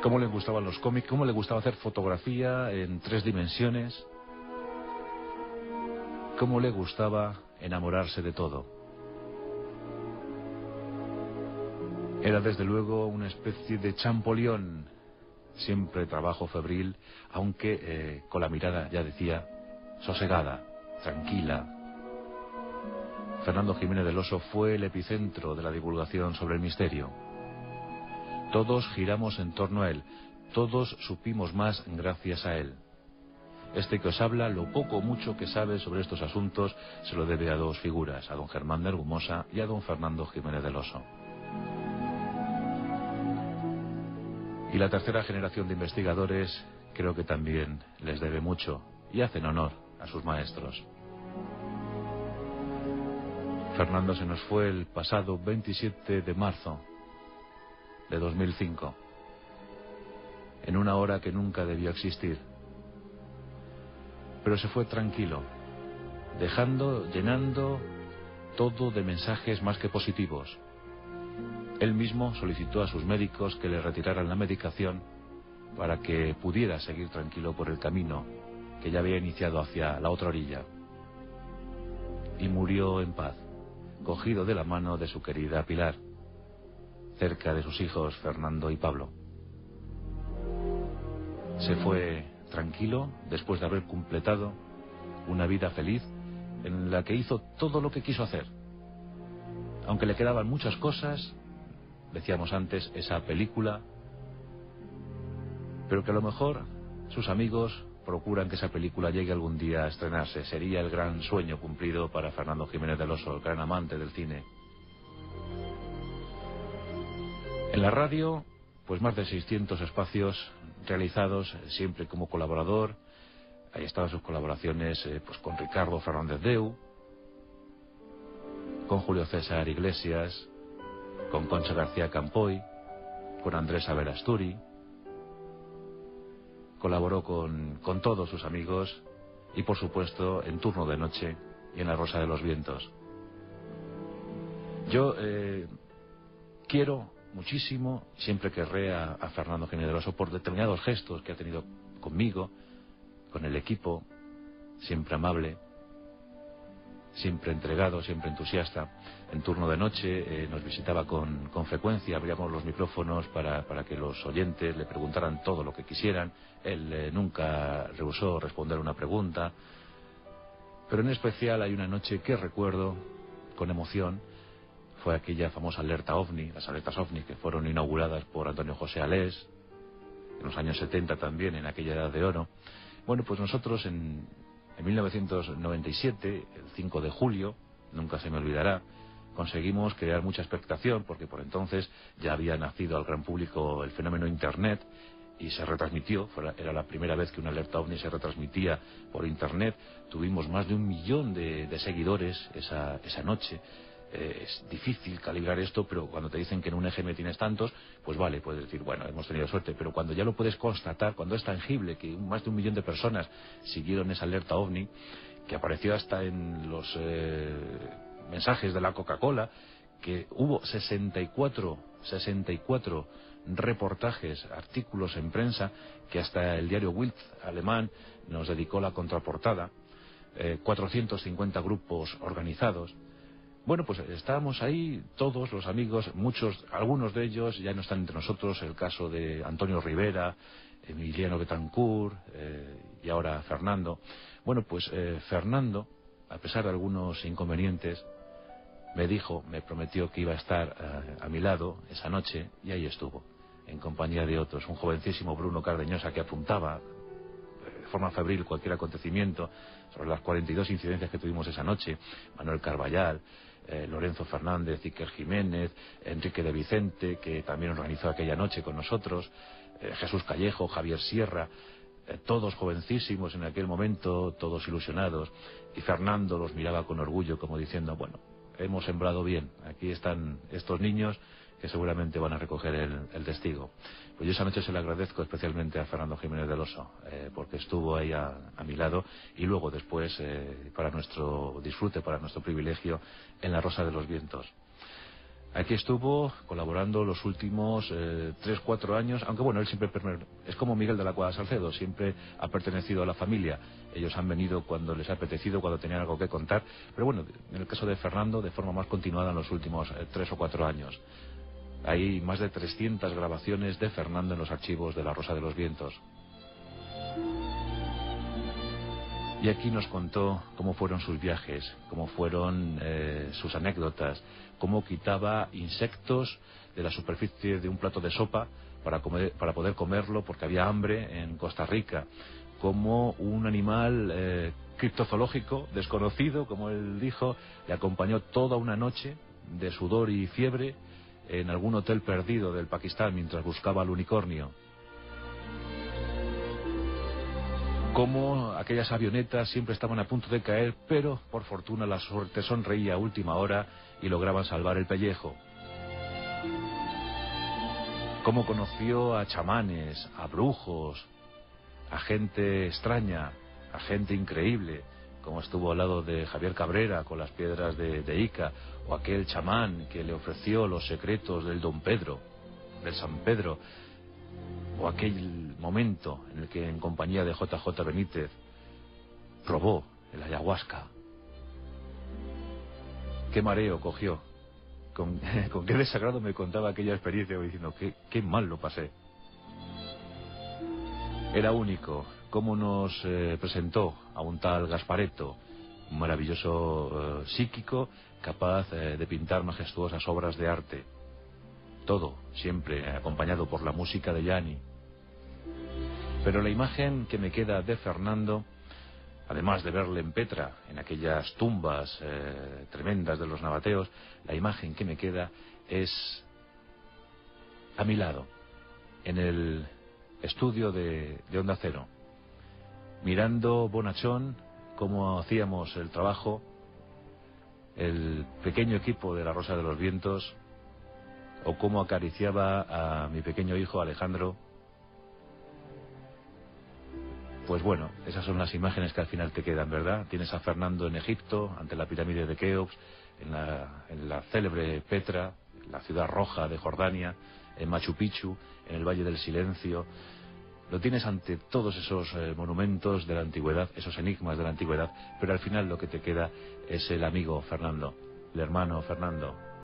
cómo le gustaban los cómics, cómo le gustaba hacer fotografía en 3 dimensiones, cómo le gustaba enamorarse de todo. Era desde luego una especie de champollion, siempre trabajo febril, aunque con la mirada, ya decía, sosegada, tranquila. Fernando Jiménez del Oso fue el epicentro de la divulgación sobre el misterio. Todos giramos en torno a él, todos supimos más gracias a él. Este que os habla, lo poco o mucho que sabe sobre estos asuntos, se lo debe a 2 figuras, a don Germán de Argumosa y a don Fernando Jiménez del Oso. Y la tercera generación de investigadores creo que también les debe mucho y hacen honor a sus maestros. Fernando se nos fue el pasado 27 de marzo de 2005, en una hora que nunca debió existir. Pero se fue tranquilo, llenando todo de mensajes más que positivos. Él mismo solicitó a sus médicos que le retiraran la medicación para que pudiera seguir tranquilo por el camino que ya había iniciado hacia la otra orilla. Y murió en paz, cogido de la mano de su querida Pilar, cerca de sus hijos Fernando y Pablo. Se fue tranquilo después de haber completado una vida feliz en la que hizo todo lo que quiso hacer. Aunque le quedaban muchas cosas, decíamos antes, esa película, pero que a lo mejor sus amigos procuran que esa película llegue algún día a estrenarse. Sería el gran sueño cumplido para Fernando Jiménez del Oso, el gran amante del cine. En la radio, pues más de 600 espacios realizados siempre como colaborador. Ahí estaban sus colaboraciones pues con Ricardo Fernández Deu, con Julio César Iglesias, con Concha García Campoy, con Andrés Averasturi. Colaboró con todos sus amigos y por supuesto en Turno de Noche y en La Rosa de los Vientos. Yo quiero muchísimo, siempre querré a Fernando Jiménez del Oso por determinados gestos que ha tenido conmigo, con el equipo, siempre amable, siempre entregado, siempre entusiasta. En Turno de Noche nos visitaba con frecuencia, abríamos los micrófonos para que los oyentes le preguntaran todo lo que quisieran. Él nunca rehusó responder una pregunta, pero en especial hay una noche que recuerdo con emoción. Fue aquella famosa alerta OVNI, las alertas OVNI que fueron inauguradas por Antonio José Alés en los años 70 también, en aquella edad de oro. Bueno, pues nosotros en 1997, el 5 de julio, nunca se me olvidará, conseguimos crear mucha expectación porque por entonces ya había nacido al gran público el fenómeno Internet y se retransmitió. Era la primera vez que una alerta OVNI se retransmitía por Internet. Tuvimos más de 1 millón de seguidores esa noche. Es difícil calibrar esto, pero cuando te dicen que en un EGM tienes tantos, pues vale, puedes decir, bueno, hemos tenido suerte, pero cuando ya lo puedes constatar, cuando es tangible que más de 1 millón de personas siguieron esa alerta OVNI, que apareció hasta en los mensajes de la Coca-Cola, que hubo 64 reportajes, artículos en prensa, que hasta el diario Bild alemán nos dedicó la contraportada, 450 grupos organizados. Bueno, pues estábamos ahí todos los amigos, algunos de ellos ya no están entre nosotros, el caso de Antonio Rivera, Emiliano Betancourt y ahora Fernando. Bueno, pues Fernando, a pesar de algunos inconvenientes, me prometió que iba a estar a mi lado esa noche y ahí estuvo, en compañía de otros. Un jovencísimo Bruno Cardeñosa que apuntaba de forma febril cualquier acontecimiento sobre las 42 incidencias que tuvimos esa noche. Manuel Carballal, Lorenzo Fernández, Iker Jiménez, Enrique de Vicente, que también organizó aquella noche con nosotros, Jesús Callejo, Javier Sierra, todos jovencísimos en aquel momento, todos ilusionados, y Fernando los miraba con orgullo como diciendo, bueno, hemos sembrado bien, aquí están estos niños que seguramente van a recoger el testigo. Pues yo esa noche se le agradezco especialmente a Fernando Jiménez del Oso, porque estuvo ahí a mi lado, y luego después, para nuestro disfrute, para nuestro privilegio, en La Rosa de los Vientos. Aquí estuvo colaborando los últimos 3-4 años, aunque bueno, él siempre es como Miguel de la Cuadra Salcedo, siempre ha pertenecido a la familia. Ellos han venido cuando les ha apetecido, cuando tenían algo que contar. Pero bueno, en el caso de Fernando, de forma más continuada en los últimos 3 o 4 años. Hay más de 300 grabaciones de Fernando en los archivos de La Rosa de los Vientos. Y aquí nos contó cómo fueron sus viajes, cómo fueron sus anécdotas, cómo quitaba insectos de la superficie de un plato de sopa para poder comerlo porque había hambre en Costa Rica, cómo un animal criptozoológico desconocido, como él dijo, le acompañó toda una noche de sudor y fiebre en algún hotel perdido del Pakistán mientras buscaba al unicornio. Cómo aquellas avionetas siempre estaban a punto de caer, pero por fortuna la suerte sonreía a última hora y lograban salvar el pellejo. Cómo conoció a chamanes, a brujos, a gente extraña, a gente increíble, como estuvo al lado de Javier Cabrera con las piedras de Ica, o aquel chamán que le ofreció los secretos del Don Pedro, del San Pedro, o aquel momento en el que en compañía de JJ Benítez robó el ayahuasca. Qué mareo cogió, con qué desagrado me contaba aquella experiencia, diciendo qué mal lo pasé. Era único, cómo nos presentó a un tal Gasparetto, un maravilloso psíquico capaz de pintar majestuosas obras de arte. Todo siempre acompañado por la música de Yanni. Pero la imagen que me queda de Fernando, además de verle en Petra, en aquellas tumbas tremendas de los nabateos, la imagen que me queda es a mi lado, en el estudio de Onda Cero, mirando bonachón cómo hacíamos el trabajo, el pequeño equipo de La Rosa de los Vientos, o cómo acariciaba a mi pequeño hijo Alejandro. Pues bueno, esas son las imágenes que al final te quedan, ¿verdad? Tienes a Fernando en Egipto, ante la pirámide de Keops, en la célebre Petra, la ciudad roja de Jordania, en Machu Picchu, en el Valle del Silencio. Lo tienes ante todos esos monumentos de la antigüedad, esos enigmas de la antigüedad, pero al final lo que te queda es el amigo Fernando, el hermano Fernando.